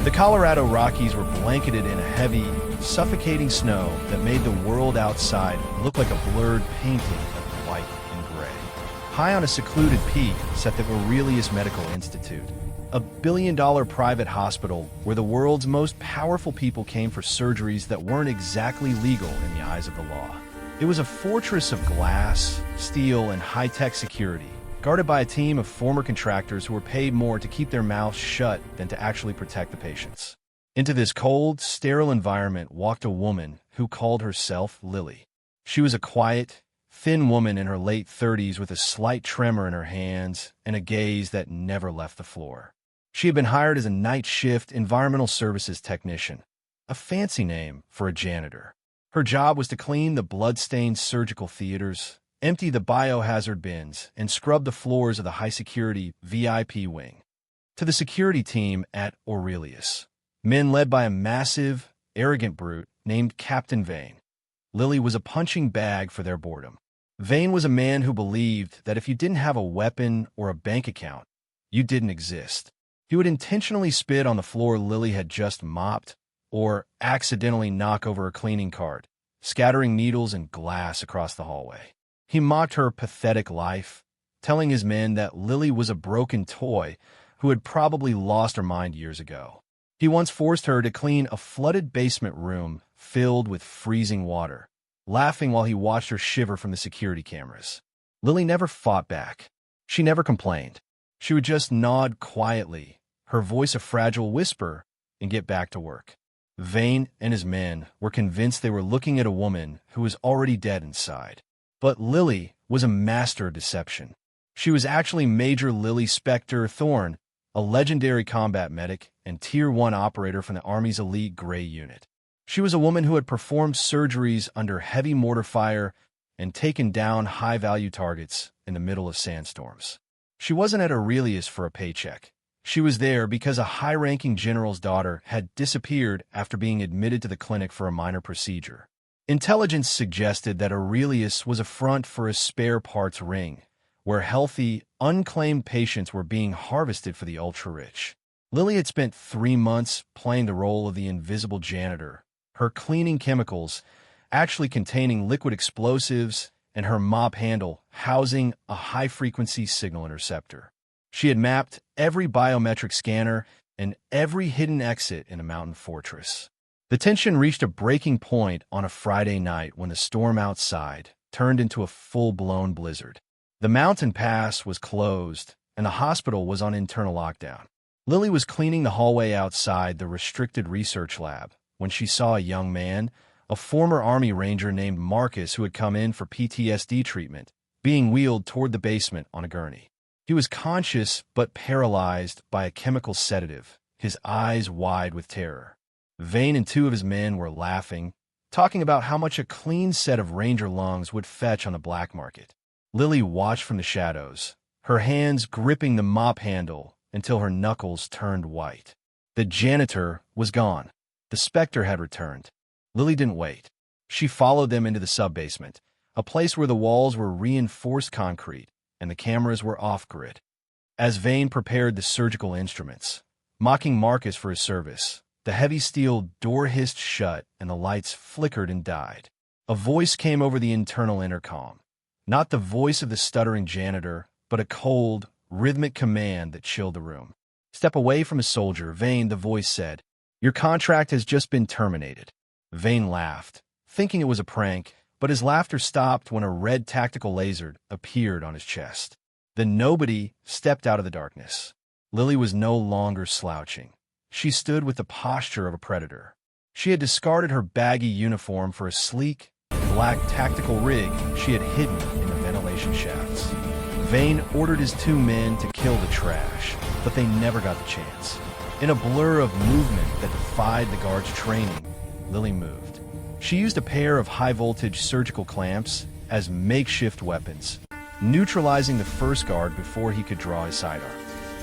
The Colorado Rockies were blanketed in a heavy, suffocating snow that made the world outside look like a blurred painting of white and gray. High on a secluded peak sat the Aurelius Medical Institute, a billion-dollar private hospital where the world's most powerful people came for surgeries that weren't exactly legal in the eyes of the law. It was a fortress of glass, steel, and high-tech security, guarded by a team of former contractors who were paid more to keep their mouths shut than to actually protect the patients. Into this cold, sterile environment walked a woman who called herself Lily. She was a quiet, thin woman in her late 30s with a slight tremor in her hands and a gaze that never left the floor. She had been hired as a night shift environmental services technician, a fancy name for a janitor. Her job was to clean the blood-stained surgical theaters, empty the biohazard bins, and scrub the floors of the high-security VIP wing. To the security team at Aurelius, men led by a massive, arrogant brute named Captain Vane, Lily was a punching bag for their boredom. Vane was a man who believed that if you didn't have a weapon or a bank account, you didn't exist. He would intentionally spit on the floor Lily had just mopped, or accidentally knock over a cleaning cart, scattering needles and glass across the hallway. He mocked her pathetic life, telling his men that Lily was a broken toy who had probably lost her mind years ago. He once forced her to clean a flooded basement room filled with freezing water, laughing while he watched her shiver from the security cameras. Lily never fought back. She never complained. She would just nod quietly, her voice a fragile whisper, and get back to work. Vane and his men were convinced they were looking at a woman who was already dead inside. But Lily was a master of deception. She was actually Major Lily Spectre Thorne, a legendary combat medic and Tier 1 operator from the Army's elite Gray Unit. She was a woman who had performed surgeries under heavy mortar fire and taken down high-value targets in the middle of sandstorms. She wasn't at Aurelius for a paycheck. She was there because a high-ranking general's daughter had disappeared after being admitted to the clinic for a minor procedure. Intelligence suggested that Aurelius was a front for a spare parts ring, where healthy, unclaimed patients were being harvested for the ultra-rich. Lily had spent 3 months playing the role of the invisible janitor, her cleaning chemicals actually containing liquid explosives and her mop handle housing a high-frequency signal interceptor. She had mapped every biometric scanner and every hidden exit in a mountain fortress. The tension reached a breaking point on a Friday night when the storm outside turned into a full-blown blizzard. The mountain pass was closed, and the hospital was on internal lockdown. Lily was cleaning the hallway outside the restricted research lab when she saw a young man, a former Army Ranger named Marcus who had come in for PTSD treatment, being wheeled toward the basement on a gurney. He was conscious but paralyzed by a chemical sedative, his eyes wide with terror. Vane and 2 of his men were laughing, talking about how much a clean set of Ranger lungs would fetch on the black market. Lily watched from the shadows, her hands gripping the mop handle until her knuckles turned white. The janitor was gone. The Spectre had returned. Lily didn't wait. She followed them into the sub-basement, a place where the walls were reinforced concrete and the cameras were off-grid. As Vane prepared the surgical instruments, mocking Marcus for his service, the heavy steel door hissed shut and the lights flickered and died. A voice came over the internal intercom, not the voice of the stuttering janitor, but a cold, rhythmic command that chilled the room. "Step away from a soldier, Vane," the voice said. "Your contract has just been terminated." Vane laughed, thinking it was a prank, but his laughter stopped when a red tactical laser appeared on his chest. Then nobody stepped out of the darkness. Lily was no longer slouching. She stood with the posture of a predator. She had discarded her baggy uniform for a sleek, black tactical rig she had hidden in the ventilation shafts. Vane ordered his 2 men to kill the trash, but they never got the chance. In a blur of movement that defied the guard's training, Lily moved. She used a pair of high-voltage surgical clamps as makeshift weapons, neutralizing the first guard before he could draw his sidearm.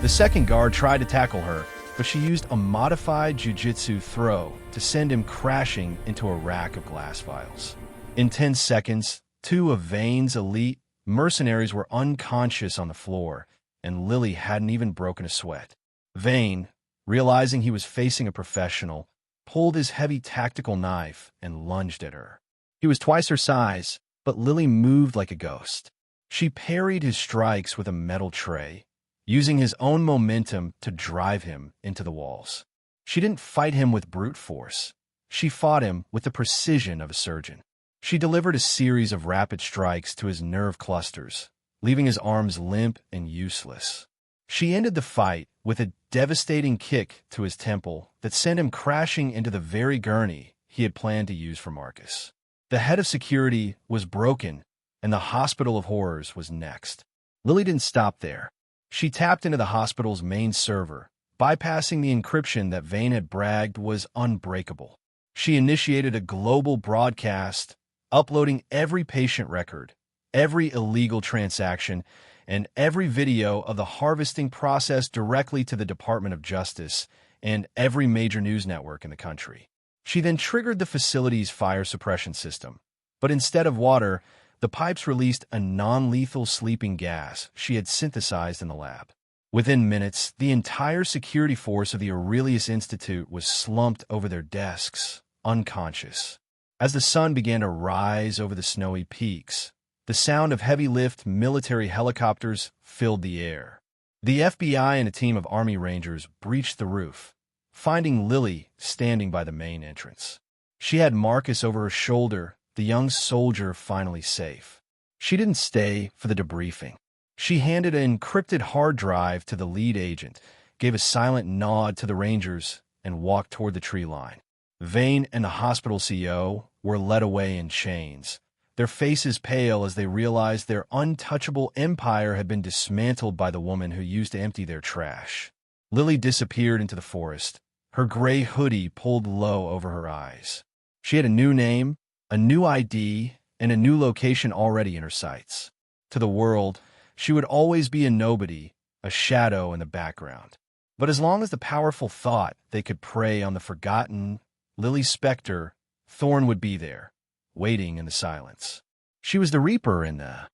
The second guard tried to tackle her, but she used a modified jiu-jitsu throw to send him crashing into a rack of glass vials. In 10 seconds, 2 of Vane's elite mercenaries were unconscious on the floor, and Lily hadn't even broken a sweat. Vane, realizing he was facing a professional, pulled his heavy tactical knife and lunged at her. He was twice her size, but Lily moved like a ghost. She parried his strikes with a metal tray, using his own momentum to drive him into the walls. She didn't fight him with brute force. She fought him with the precision of a surgeon. She delivered a series of rapid strikes to his nerve clusters, leaving his arms limp and useless. She ended the fight with a devastating kick to his temple that sent him crashing into the very gurney he had planned to use for Marcus. The head of security was broken, and the Hospital of Horrors was next. Lily didn't stop there. She tapped into the hospital's main server, bypassing the encryption that Vane had bragged was unbreakable. She initiated a global broadcast, uploading every patient record, every illegal transaction, and every video of the harvesting process directly to the Department of Justice and every major news network in the country. She then triggered the facility's fire suppression system, but instead of water, the pipes released a non-lethal sleeping gas she had synthesized in the lab. Within minutes, the entire security force of the Aurelius Institute was slumped over their desks, unconscious. As the sun began to rise over the snowy peaks, the sound of heavy-lift military helicopters filled the air. The FBI and a team of Army Rangers breached the roof, finding Lily standing by the main entrance. She had Marcus over her shoulder, the young soldier finally safe. She didn't stay for the debriefing. She handed an encrypted hard drive to the lead agent, gave a silent nod to the Rangers, and walked toward the tree line. Vane and the hospital CEO were led away in chains, their faces pale as they realized their untouchable empire had been dismantled by the woman who used to empty their trash. Lily disappeared into the forest, her gray hoodie pulled low over her eyes. She had a new name, a new ID, and a new location already in her sights. To the world, she would always be a nobody, a shadow in the background. But as long as the powerful thought they could prey on the forgotten, Lily's specter, Thorn would be there, waiting in the silence. She was the Reaper in the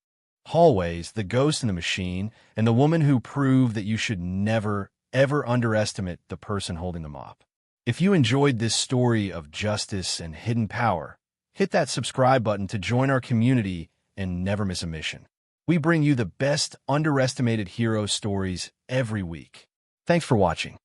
hallways, the ghost in the machine, and the woman who proved that you should never, ever underestimate the person holding the mop. If you enjoyed this story of justice and hidden power, hit that subscribe button to join our community and never miss a mission. We bring you the best underestimated hero stories every week. Thanks for watching.